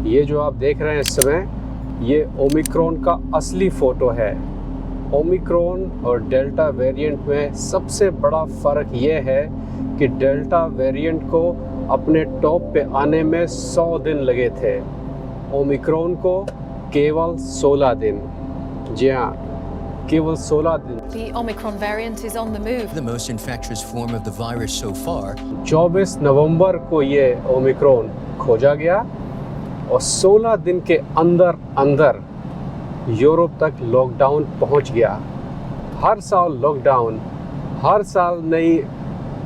ये जो आप देख रहे हैं इस समय, ये ओमिक्रॉन का असली फ़ोटो है। ओमिक्रॉन और डेल्टा वेरिएंट में सबसे बड़ा फ़र्क ये है कि डेल्टा वेरिएंट को अपने टॉप पे आने में 100 दिन लगे थे, ओमिक्रॉन को केवल 16 दिन। जी हाँ, केवल 16 दिन। The Omicron variant is on the move. The most infectious form of the virus so far. 24 नवंबर को ये ओमिक्रॉन खोजा गया और 16 दिन के अंदर यूरोप तक लॉकडाउन पहुंच गया। हर साल लॉकडाउन, हर साल नई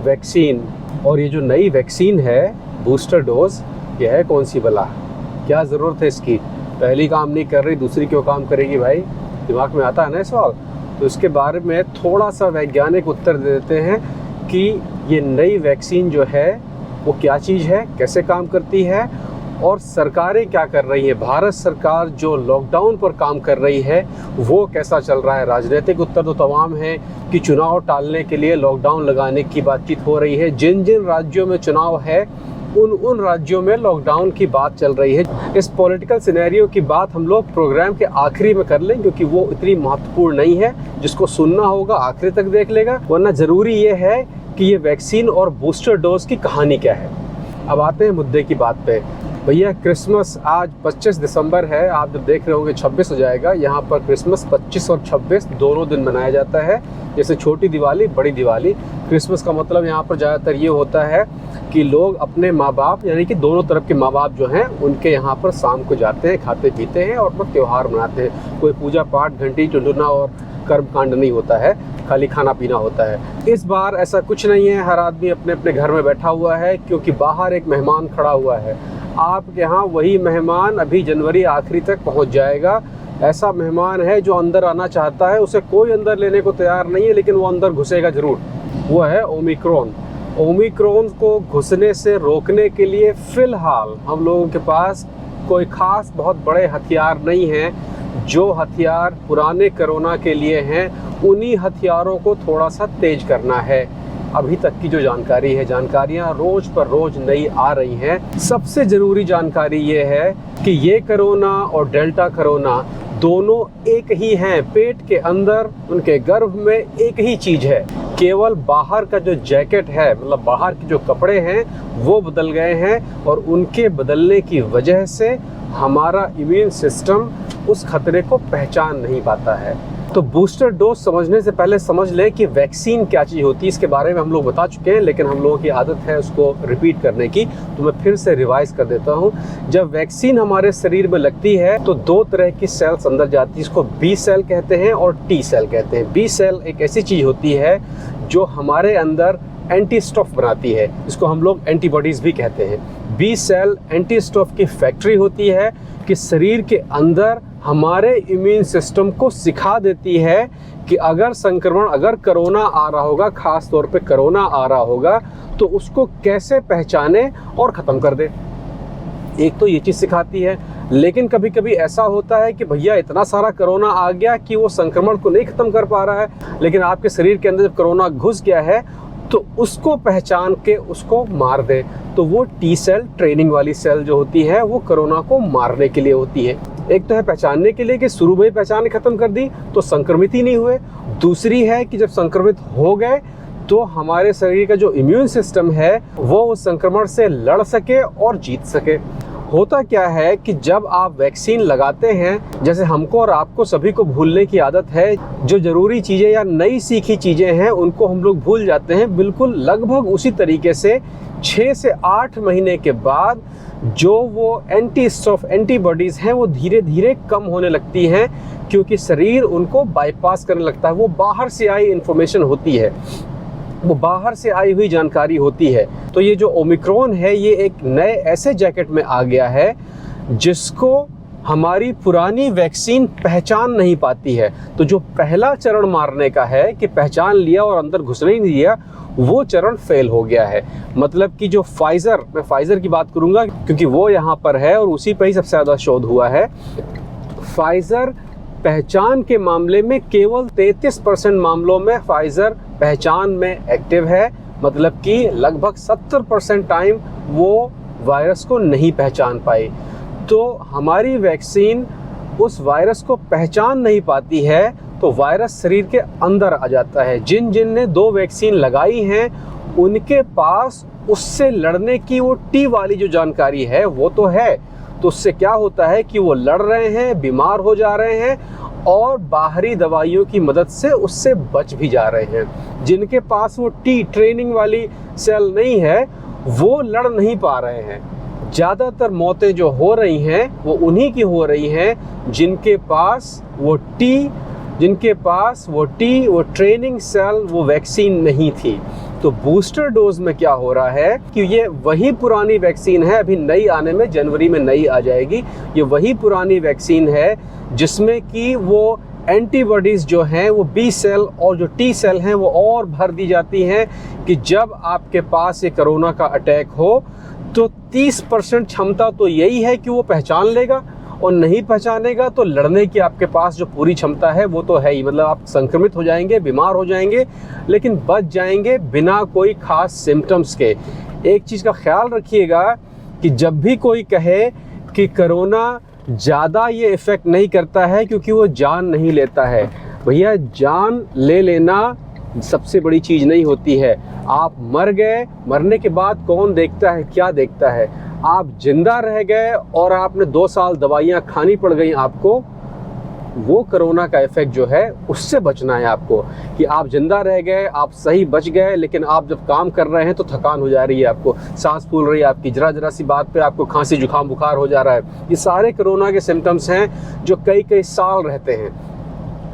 वैक्सीन, और ये जो नई वैक्सीन है बूस्टर डोज, ये है कौन सी भला? क्या ज़रूरत है इसकी? पहली काम नहीं कर रही, दूसरी क्यों काम करेगी भाई? दिमाग में आता है ना सवाल। तो इसके बारे में थोड़ा सा वैज्ञानिक उत्तर दे देते हैं कि ये नई वैक्सीन जो है वो क्या चीज़ है, कैसे काम करती है और सरकारें क्या कर रही है। भारत सरकार जो लॉकडाउन पर काम कर रही है वो कैसा चल रहा है। राजनीतिक उत्तर तो तमाम है कि चुनाव टालने के लिए लॉकडाउन लगाने की बातचीत हो रही है। जिन जिन राज्यों में चुनाव है उन राज्यों में लॉकडाउन की बात चल रही है। इस पॉलिटिकल सिनेरियो की बात हम लोग प्रोग्राम के आखिरी में कर लें, क्योंकि वो इतनी महत्वपूर्ण नहीं है। जिसको सुनना होगा आखिरी तक देख लेगा, वरना ज़रूरी ये है कि ये वैक्सीन और बूस्टर डोज की कहानी क्या है। अब आते हैं मुद्दे की बात पे। भैया, क्रिसमस आज 25 दिसंबर है, आप जब देख रहे होंगे 26 हो जाएगा। यहाँ पर क्रिसमस 25 और 26 दोनों दिन मनाया जाता है, जैसे छोटी दिवाली, बड़ी दिवाली। क्रिसमस का मतलब यहाँ पर ज़्यादातर ये होता है कि लोग अपने माँ बाप, यानी कि दोनों तरफ के माँ बाप जो हैं उनके यहाँ पर शाम को जाते हैं, खाते पीते हैं और अपना त्यौहार मनाते हैं। कोई पूजा पाठ, घंटी टुंडुना और कर्म कांड नहीं होता है, खाली खाना पीना होता है। इस बार ऐसा कुछ नहीं है, हर आदमी अपने अपने घर में बैठा हुआ है, क्योंकि बाहर एक मेहमान खड़ा हुआ है। आपके यहाँ वही मेहमान अभी जनवरी आखिरी तक पहुँच जाएगा। ऐसा मेहमान है जो अंदर आना चाहता है, उसे कोई अंदर लेने को तैयार नहीं है, लेकिन वो अंदर घुसेगा ज़रूर। वो है ओमिक्रॉन। ओमिक्रॉन को घुसने से रोकने के लिए फ़िलहाल हम लोगों के पास कोई ख़ास बहुत बड़े हथियार नहीं हैं। जो हथियार पुराने कोरोना के लिए हैं, उन्हीं हथियारों को थोड़ा सा तेज़ करना है। अभी तक की जो जानकारी है, जानकारियाँ रोज़ पर रोज़ नई आ रही हैं। सबसे ज़रूरी जानकारी ये है कि ये कोरोना और डेल्टा कोरोना दोनों एक ही हैं। पेट के अंदर, उनके गर्भ में एक ही चीज़ है। केवल बाहर का जो जैकेट है, मतलब बाहर के जो कपड़े हैं, वो बदल गए हैं और उनके बदलने की वजह से हमारा इम्यून सिस्टम उस खतरे को पहचान नहीं पाता है। तो बूस्टर डोज समझने से पहले समझ लें कि वैक्सीन क्या चीज़ होती है। इसके बारे में हम लोग बता चुके हैं, लेकिन हम लोगों की आदत है उसको रिपीट करने की, तो मैं फिर से रिवाइज कर देता हूँ। जब वैक्सीन हमारे शरीर में लगती है तो दो तरह की सेल्स अंदर जाती है। इसको बी सेल कहते हैं और टी सेल कहते हैं। बी सेल एक ऐसी चीज़ होती है जो हमारे अंदर एंटी स्टॉफ बनाती है, इसको हम लोग एंटीबॉडीज़ भी कहते हैं। बी सेल एंटी स्टॉफ की फैक्ट्री होती है कि शरीर के अंदर हमारे इम्यून सिस्टम को सिखा देती है कि अगर संक्रमण, अगर कोरोना आ रहा होगा, ख़ास तौर पे कोरोना आ रहा होगा, तो उसको कैसे पहचाने और ख़त्म कर दे। एक तो ये चीज़ सिखाती है। लेकिन कभी कभी ऐसा होता है कि भैया इतना सारा कोरोना आ गया कि वो संक्रमण को नहीं ख़त्म कर पा रहा है, लेकिन आपके शरीर के अंदर जब कोरोना घुस गया है तो उसको पहचान के उसको मार दे। तो वो टी सेल, ट्रेनिंग वाली सेल जो होती है, वो कोरोना को मारने के लिए होती है। एक तो है पहचानने के लिए कि शुरू में ही पहचान ख़त्म कर दी तो संक्रमित ही नहीं हुए। दूसरी है कि जब संक्रमित हो गए तो हमारे शरीर का जो इम्यून सिस्टम है वो उस संक्रमण से लड़ सके और जीत सके। होता क्या है कि जब आप वैक्सीन लगाते हैं, जैसे हमको और आपको सभी को भूलने की आदत है, जो ज़रूरी चीज़ें या नई सीखी चीज़ें हैं उनको हम लोग भूल जाते हैं। बिल्कुल लगभग उसी तरीके से 6 से 8 महीने के बाद जो वो एंटी स्टॉफ, एंटीबॉडीज़ हैं, वो धीरे धीरे कम होने लगती हैं, क्योंकि शरीर उनको बाईपास करने लगता है। वो बाहर से आई इन्फॉर्मेशन होती है, वो बाहर से आई हुई जानकारी होती है। तो ये जो ओमिक्रॉन है, ये एक नए ऐसे जैकेट में आ गया है जिसको हमारी पुरानी वैक्सीन पहचान नहीं पाती है। तो जो पहला चरण मारने का है कि पहचान लिया और अंदर घुसने ही नहीं दिया, वो चरण फेल हो गया है। मतलब कि जो फाइज़र, मैं फाइज़र की बात करूंगा क्योंकि वो यहाँ पर है और उसी पर ही सबसे ज़्यादा शोध हुआ है। फाइज़र पहचान के मामले में केवल 33% मामलों में फाइज़र पहचान में एक्टिव है। मतलब कि लगभग 70% टाइम वो वायरस को नहीं पहचान पाई। तो हमारी वैक्सीन उस वायरस को पहचान नहीं पाती है, तो वायरस शरीर के अंदर आ जाता है। जिन जिन ने 2 वैक्सीन लगाई हैं उनके पास उससे लड़ने की वो टी वाली जो जानकारी है वो तो है। तो उससे क्या होता है कि वो लड़ रहे हैं, बीमार हो जा रहे हैं और बाहरी दवाइयों की मदद से उससे बच भी जा रहे हैं। जिनके पास वो टी ट्रेनिंग वाली सेल नहीं है वो लड़ नहीं पा रहे हैं। ज़्यादातर मौतें जो हो रही हैं वो उन्हीं की हो रही हैं जिनके पास वो ट्रेनिंग सेल, वो वैक्सीन नहीं थी। तो बूस्टर डोज में क्या हो रहा है कि ये वही पुरानी वैक्सीन है, अभी नई आने में, जनवरी में नई आ जाएगी। ये वही पुरानी वैक्सीन है जिसमें कि वो एंटीबॉडीज़ जो हैं वो बी सेल और जो टी सेल हैं वो और भर दी जाती हैं कि जब आपके पास ये कोरोना का अटैक हो तो 30% क्षमता तो यही है कि वो पहचान लेगा, और नहीं पहचानेगा तो लड़ने की आपके पास जो पूरी क्षमता है वो तो है ही। मतलब आप संक्रमित हो जाएंगे, बीमार हो जाएंगे, लेकिन बच जाएंगे बिना कोई खास सिम्टम्स के। एक चीज़ का ख्याल रखिएगा कि जब भी कोई कहे कि कोरोना ज़्यादा ये इफ़ेक्ट नहीं करता है क्योंकि वो जान नहीं लेता है, भैया जान ले लेना सबसे बड़ी चीज़ नहीं होती है। आप मर गए, मरने के बाद कौन देखता है, क्या देखता है? आप जिंदा रह गए और आपने 2 साल दवाइयाँ खानी पड़ गई आपको, वो कोरोना का इफ़ेक्ट जो है उससे बचना है आपको। कि आप जिंदा रह गए, आप सही बच गए, लेकिन आप जब काम कर रहे हैं तो थकान हो जा रही है, आपको सांस फूल रही है आपकी, जरा सी बात पे आपको खांसी जुकाम बुखार हो जा रहा है। ये सारे कोरोना के सिम्टम्स हैं जो कई साल रहते हैं।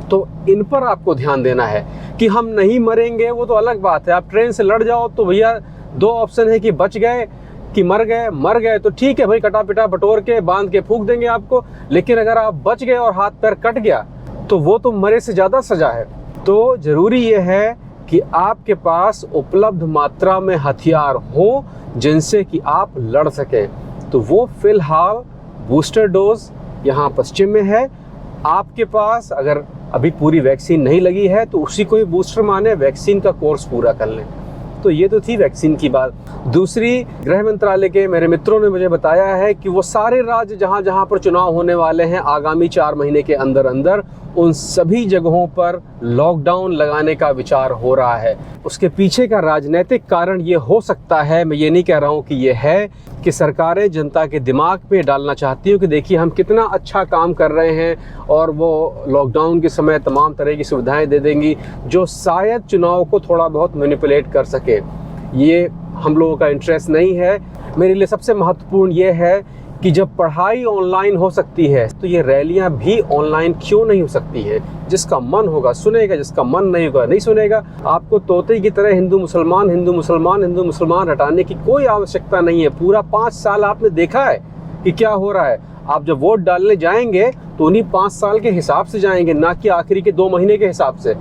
तो इन पर आपको ध्यान देना है। कि हम नहीं मरेंगे वो तो अलग बात है। आप ट्रेन से लड़ जाओ तो भैया 2 ऑप्शन है कि बच गए कि मर गए तो ठीक है भाई, कटा पिटा बटोर के बांध के फूंक देंगे आपको। लेकिन अगर आप बच गए और हाथ पैर कट गया तो वो तो मरे से ज़्यादा सज़ा है। तो ज़रूरी ये है कि आपके पास उपलब्ध मात्रा में हथियार हो जिनसे कि आप लड़ सकें। तो वो फ़िलहाल बूस्टर डोज यहाँ पश्चिम में है। आपके पास अगर अभी पूरी वैक्सीन नहीं लगी है तो उसी को ही बूस्टर माने, वैक्सीन का कोर्स पूरा कर लें। तो ये तो थी वैक्सीन की बात। दूसरी, गृह मंत्रालय के मेरे मित्रों ने मुझे बताया है कि वो सारे राज्य जहाँ जहाँ पर चुनाव होने वाले हैं आगामी 4 महीने के अंदर अंदर, उन सभी जगहों पर लॉकडाउन लगाने का विचार हो रहा है। उसके पीछे का राजनीतिक कारण ये हो सकता है, मैं ये नहीं कह रहा हूँ कि ये है, कि सरकारें जनता के दिमाग पे डालना चाहती हूँ कि देखिए हम कितना अच्छा काम कर रहे हैं और वो लॉकडाउन के समय तमाम तरह की सुविधाएं दे देंगी जो शायद चुनाव को थोड़ा बहुत मैनिपुलेट कर सके। ये हम लोगों का इंटरेस्ट नहीं है। मेरे लिए सबसे महत्वपूर्ण ये है कि जब पढ़ाई ऑनलाइन हो सकती है तो ये रैलियां भी ऑनलाइन क्यों नहीं हो सकती हैं? जिसका मन होगा सुनेगा, जिसका मन नहीं होगा नहीं सुनेगा। आपको तोते की तरह हिंदू मुसलमान हटाने की कोई आवश्यकता नहीं है। पूरा 5 साल आपने देखा है कि क्या हो रहा है। आप जब वोट डालने जाएंगे तो उन्हीं 5 साल के हिसाब से जाएंगे, ना कि आखिरी के 2 महीने के हिसाब से।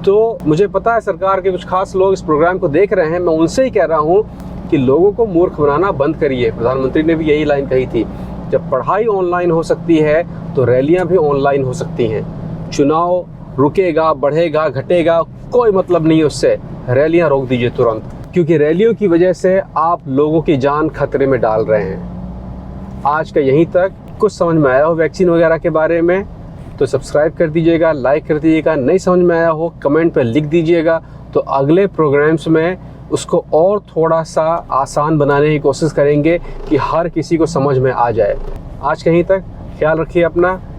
तो मुझे पता है सरकार के कुछ खास लोग इस प्रोग्राम को देख रहे हैं। मैं उनसे ही कह रहा हूँ कि लोगों को मूर्ख बनाना बंद करिए। प्रधानमंत्री ने भी यही लाइन कही थी, जब पढ़ाई ऑनलाइन हो सकती है तो रैलियां भी ऑनलाइन हो सकती हैं। चुनाव रुकेगा, बढ़ेगा, घटेगा, कोई मतलब नहीं उससे। रैलियां रोक दीजिए तुरंत, क्योंकि रैलियों की वजह से आप लोगों की जान खतरे में डाल रहे हैं। आज का यहीं तक। कुछ समझ में आया हो वैक्सीन वगैरह के बारे में तो सब्सक्राइब कर दीजिएगा, लाइक कर दीजिएगा। नहीं समझ में आया हो कमेंट पर लिख दीजिएगा, तो अगले प्रोग्राम्स में उसको और थोड़ा सा आसान बनाने की कोशिश करेंगे कि हर किसी को समझ में आ जाए। आज कहीं तक ख्याल रखिए अपना।